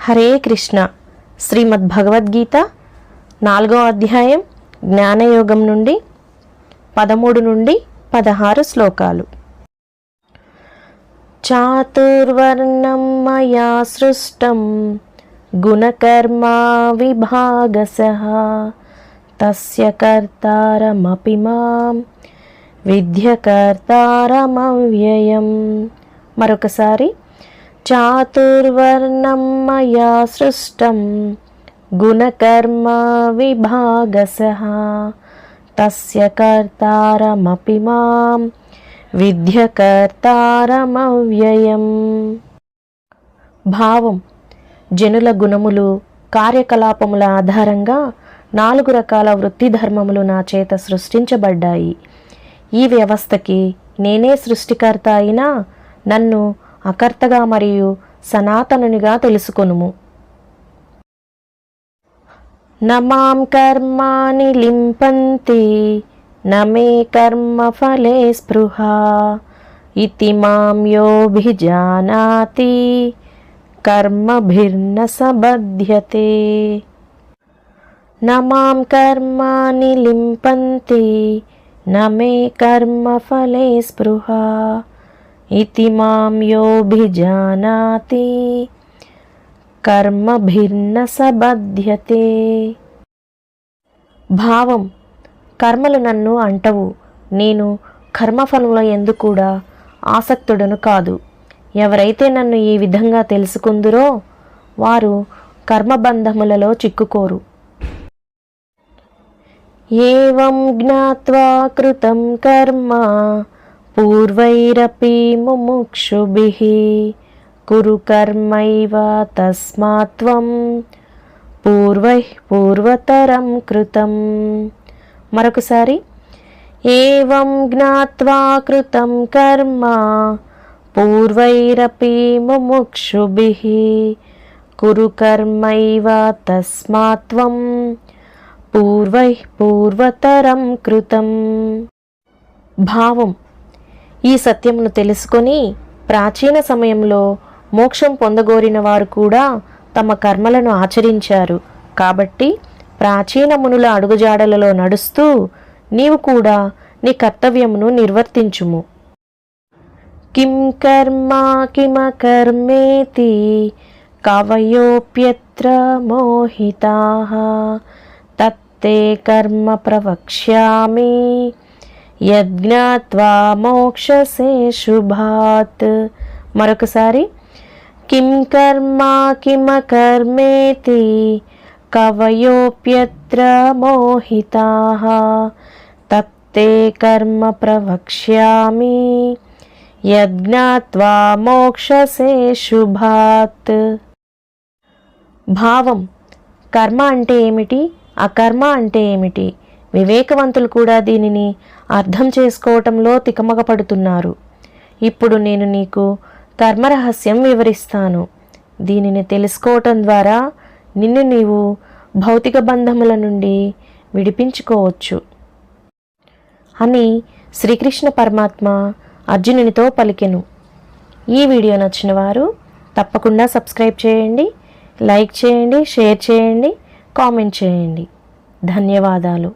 హరే కృష్ణ. శ్రీమద్ భగవద్గీత 4వ అధ్యాయం జ్ఞానయోగం నుండి 13 నుండి 16 శ్లోకాలు. చాతుర్వర్ణం మయా సృష్టం గుణకర్మా విభాగసః తస్య కర్తారమపి మాం విద్యకర్తారమవ్యయం. మరొకసారి, చాతుర్వర్ణం మయా సృష్టం గుణకర్మ విభాగసః తస్య కర్తారమపి మాం విద్యకర్తారమవ్యయం. భావం: జనుల గుణములు, కార్యకలాపముల ఆధారంగా 4 రకాల వృత్తి ధర్మములు నా చేత సృష్టించబడ్డాయి. ఈ వ్యవస్థకి నేనే సృష్టికర్త అయినా నన్ను అకర్తగా మరియు సనాతనునిగా తెలుసుకొనుము. నమాం కర్మాణి లింపంతి నమే కర్మ ఫలే స్పృహ ఇతి మాం యోభిజానాతి కర్మభిర్న సబధ్యతే. నమాం కర్మాణి లింపంతి నమే కర్మ ఫలే స్పృహ ఇతి మాం యోభిజానాతి కర్మభిర్న సబధ్యతే. భావం: కర్మలు నన్ను అంటవు, నేను కర్మఫలముల యందు కూడా ఆసక్తుడను కాదు. ఎవరైతే నన్ను ఈ విధంగా తెలుసుకుందురో వారు కర్మబంధములలో చిక్కుకోరు. ఏవం జ్ఞాత్వా కృతం కర్మ పూర్వైరపి ముముక్షుభిః కురు కర్మైవ తస్మాత్ త్వం పూర్వైః పూర్వతరం కృతం. మరొకసారి, ఏవం జ్ఞాత్వా కృతం కర్మ పూర్వైరపి ముముక్షుభిః కురు కర్మైవ తస్మాత్ త్వం పూర్వైః పూర్వతరం కృతం. భావం: ఈ సత్యమును తెలుసుకొని ప్రాచీన సమయంలో మోక్షం పొందగోరిన వారు కూడా తమ కర్మలను ఆచరించారు. కాబట్టి ప్రాచీన మునుల అడుగుజాడలలో నడుస్తూ నీవు కూడా నీ కర్తవ్యమును నిర్వర్తించుము. కిం కర్మ కిమకర్మేతి కవయోప్యత్ర మోహితాః తత్తే కర్మ ప్రవక్ష్యామి యజ్ఞాత్వా మోక్షసే శుభాత్. మరొకసారి, కిం కర్మ కిమకర్మేతి కవయోప్యత్ర మోహితాః తత్తే కర్మ ప్రవక్ష్యామి యజ్ఞాత్వా మోక్షసే శుభాత్. భావం: కర్మ అంటే ఏమిటి, అకర్మ అంటే ఏమిటి? వివేకవంతులు కూడా దీనిని అర్థం చేసుకోవటంలో తికమకపడుతున్నారు. ఇప్పుడు నేను నీకు కర్మరహస్యం వివరిస్తాను. దీనిని తెలుసుకోవటం ద్వారా నిన్ను నీవు భౌతిక బంధముల నుండి విడిపించుకోవచ్చు అని శ్రీకృష్ణ పరమాత్మ అర్జునునితో పలికెను. ఈ వీడియో నచ్చిన వారు తప్పకుండా సబ్స్క్రైబ్ చేయండి, లైక్ చేయండి, షేర్ చేయండి, కామెంట్ చేయండి. ధన్యవాదాలు.